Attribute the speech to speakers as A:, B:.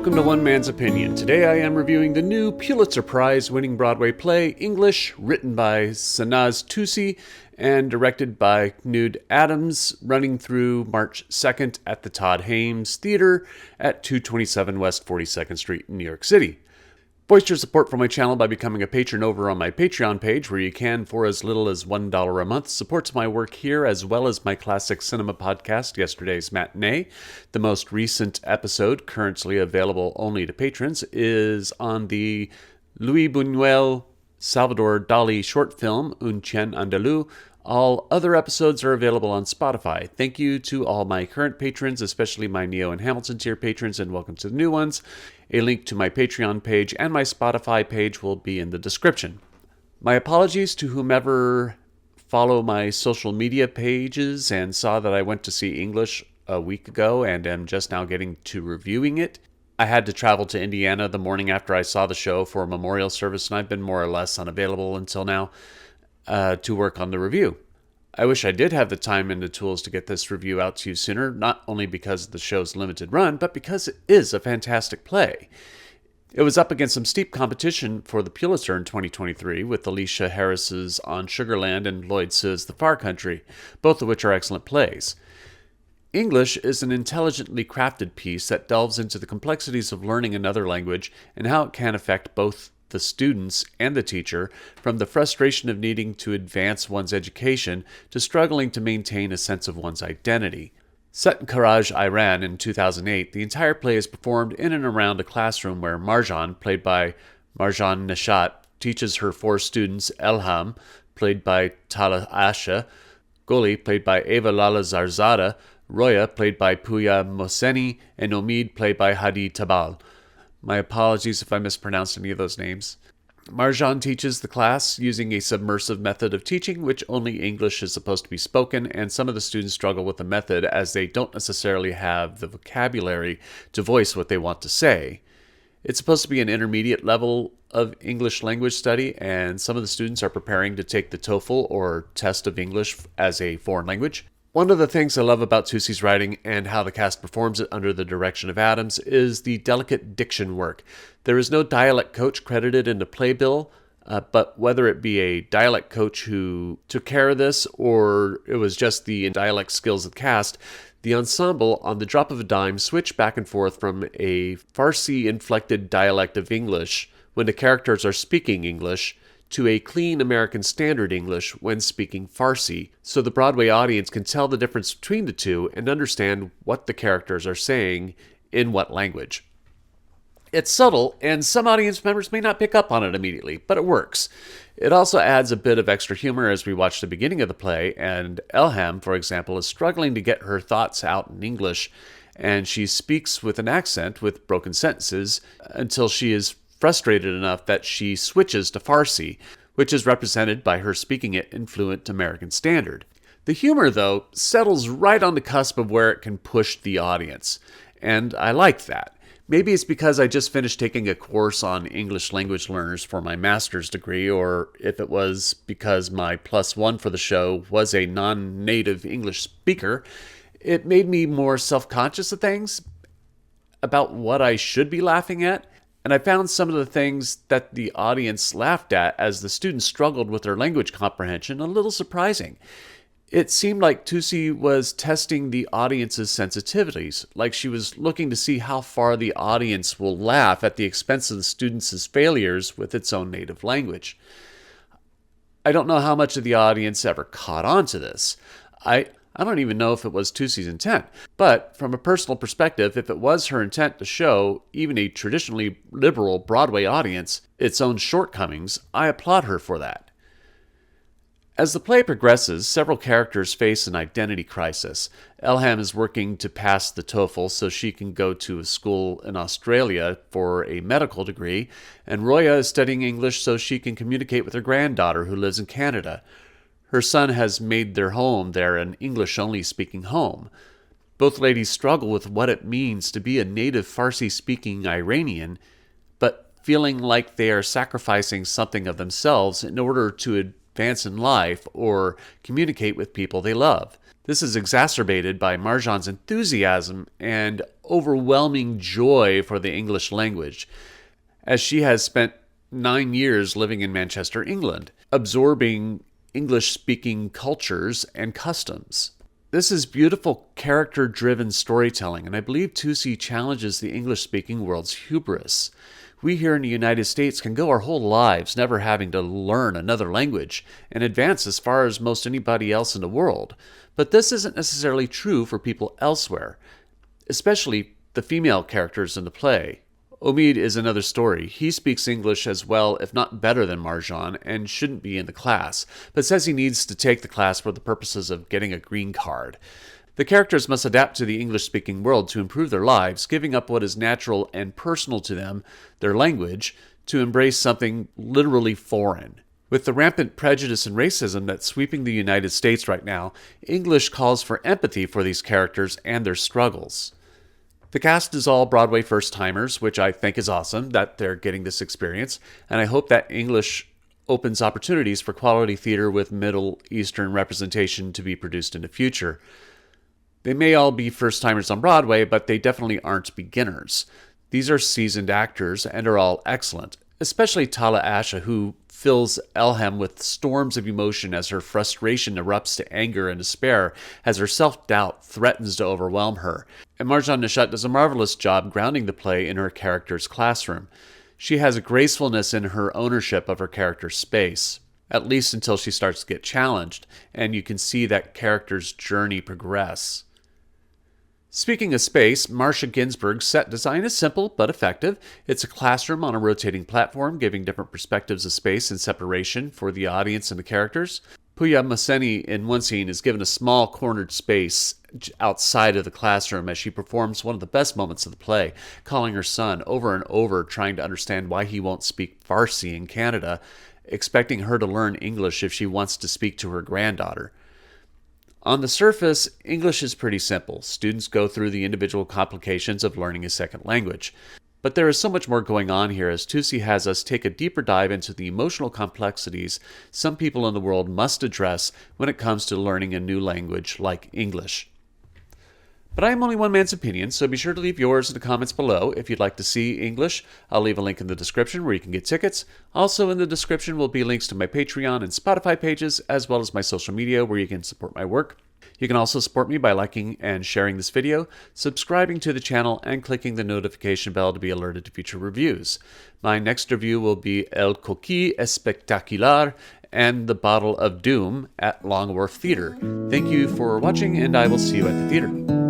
A: Welcome to One Man's Opinion. Today I am reviewing the new Pulitzer Prize-winning Broadway play, English, written by Sanaz Toossi and directed by Knud Adams, running through March 2nd at the Todd Hames Theater at 227 West 42nd Street in New York City. Voice your support for my channel by becoming a patron over on my Patreon page, where you can, for as little as $1 a month, supports my work here as well as my classic cinema podcast, Yesterday's Matinee. The most recent episode, currently available only to patrons, is on the Luis Buñuel Salvador Dali short film, Un Chien Andalou. All other episodes are available on Spotify. Thank you to all my current patrons, especially my Neo and Hamilton tier patrons, and welcome to the new ones. A link to my Patreon page and my Spotify page will be in the description. My apologies to whomever follow my social media pages and saw that I went to see English a week ago and am just now getting to reviewing it. I had to travel to Indiana the morning after I saw the show for a memorial service, and I've been more or less unavailable until now to work on the review. I wish I did have the time and the tools to get this review out to you sooner, not only because of the show's limited run, but because it is a fantastic play. It was up against some steep competition for the Pulitzer in 2023, with Alicia Harris's On Sugarland and Lloyd Suh's The Far Country, both of which are excellent plays. English is an intelligently crafted piece that delves into the complexities of learning another language and how it can affect both the students and the teacher, from the frustration of needing to advance one's education to struggling to maintain a sense of one's identity. Set in Karaj, Iran in 2008, the entire play is performed in and around a classroom where Marjan, played by Marjan Neshat, teaches her four students Elham, played by Tala Asha, Goli, played by Ava Lalezarzadeh, Roya, played by Puya Mohseni, and Omid, played by Hadi Tabal. My apologies if I mispronounced any of those names. Marjan teaches the class using a submersive method of teaching, which only English is supposed to be spoken, and some of the students struggle with the method as they don't necessarily have the vocabulary to voice what they want to say. It's supposed to be an intermediate level of English language study, and some of the students are preparing to take the TOEFL, or Test of English as a Foreign Language. One of the things I love about Toossi's writing and how the cast performs it under the direction of Adams is the delicate diction work. There is no dialect coach credited in the playbill, but whether it be a dialect coach who took care of this or it was just the dialect skills of the cast, the ensemble, on the drop of a dime, switch back and forth from a Farsi-inflected dialect of English when the characters are speaking English to a clean American Standard English when speaking Farsi, so the Broadway audience can tell the difference between the two and understand what the characters are saying in what language. It's subtle, and some audience members may not pick up on it immediately, but it works. It also adds a bit of extra humor as we watch the beginning of the play, and Elham, for example, is struggling to get her thoughts out in English, and she speaks with an accent with broken sentences until she is frustrated enough that she switches to Farsi, which is represented by her speaking it in fluent American Standard. The humor, though, settles right on the cusp of where it can push the audience, and I like that. Maybe it's because I just finished taking a course on English language learners for my master's degree, or if it was because my +1 for the show was a non-native English speaker, it made me more self-conscious of things, about what I should be laughing at. And I found some of the things that the audience laughed at as the students struggled with their language comprehension a little surprising. It seemed like Toossi was testing the audience's sensitivities, like she was looking to see how far the audience will laugh at the expense of the students' failures with its own native language. I don't know how much of the audience ever caught on to this. I don't even know if it was Toossi's intent, but from a personal perspective, if it was her intent to show even a traditionally liberal Broadway audience its own shortcomings, I applaud her for that. As the play progresses, several characters face an identity crisis. Elham is working to pass the TOEFL so she can go to a school in Australia for a medical degree, and Roya is studying English so she can communicate with her granddaughter who lives in Canada. Her son has made their home there an English-only speaking home. Both ladies struggle with what it means to be a native Farsi-speaking Iranian, but feeling like they are sacrificing something of themselves in order to advance in life or communicate with people they love. This is exacerbated by Marjan's enthusiasm and overwhelming joy for the English language, as she has spent 9 years living in Manchester, England, absorbing English-speaking cultures and customs. This is beautiful character-driven storytelling, and I believe Toossi challenges the English-speaking world's hubris. We here in the United States can go our whole lives never having to learn another language and advance as far as most anybody else in the world. But this isn't necessarily true for people elsewhere, especially the female characters in the play. Omid is another story. He speaks English as well, if not better than Marjan, and shouldn't be in the class, but says he needs to take the class for the purposes of getting a green card. The characters must adapt to the English-speaking world to improve their lives, giving up what is natural and personal to them, their language, to embrace something literally foreign. With the rampant prejudice and racism that's sweeping the United States right now, English calls for empathy for these characters and their struggles. The cast is all Broadway first-timers, which I think is awesome that they're getting this experience, and I hope that English opens opportunities for quality theater with Middle Eastern representation to be produced in the future. They may all be first-timers on Broadway, but they definitely aren't beginners. These are seasoned actors and are all excellent, especially Tala Asha, who fills Elham with storms of emotion as her frustration erupts to anger and despair as her self-doubt threatens to overwhelm her. And Marjan Nishat does a marvelous job grounding the play in her character's classroom. She has a gracefulness in her ownership of her character's space, at least until she starts to get challenged, and you can see that character's journey progress. Speaking of space, Marsha Ginsberg's set design is simple but effective. It's a classroom on a rotating platform, giving different perspectives of space and separation for the audience and the characters. Puya Maseni in one scene is given a small cornered space outside of the classroom as she performs one of the best moments of the play, calling her son over and over, trying to understand why he won't speak Farsi in Canada, expecting her to learn English if she wants to speak to her granddaughter. On the surface, English is pretty simple. Students go through the individual complications of learning a second language. But there is so much more going on here, as Toossi has us take a deeper dive into the emotional complexities some people in the world must address when it comes to learning a new language like English. But I am only one man's opinion, so be sure to leave yours in the comments below. If you'd like to see English, I'll leave a link in the description where you can get tickets. Also in the description will be links to my Patreon and Spotify pages, as well as my social media where you can support my work. You can also support me by liking and sharing this video, subscribing to the channel, and clicking the notification bell to be alerted to future reviews. My next review will be El Coquille Espectacular and The Bottle of Doom at Longworth Theatre. Thank you for watching, and I will see you at the theater.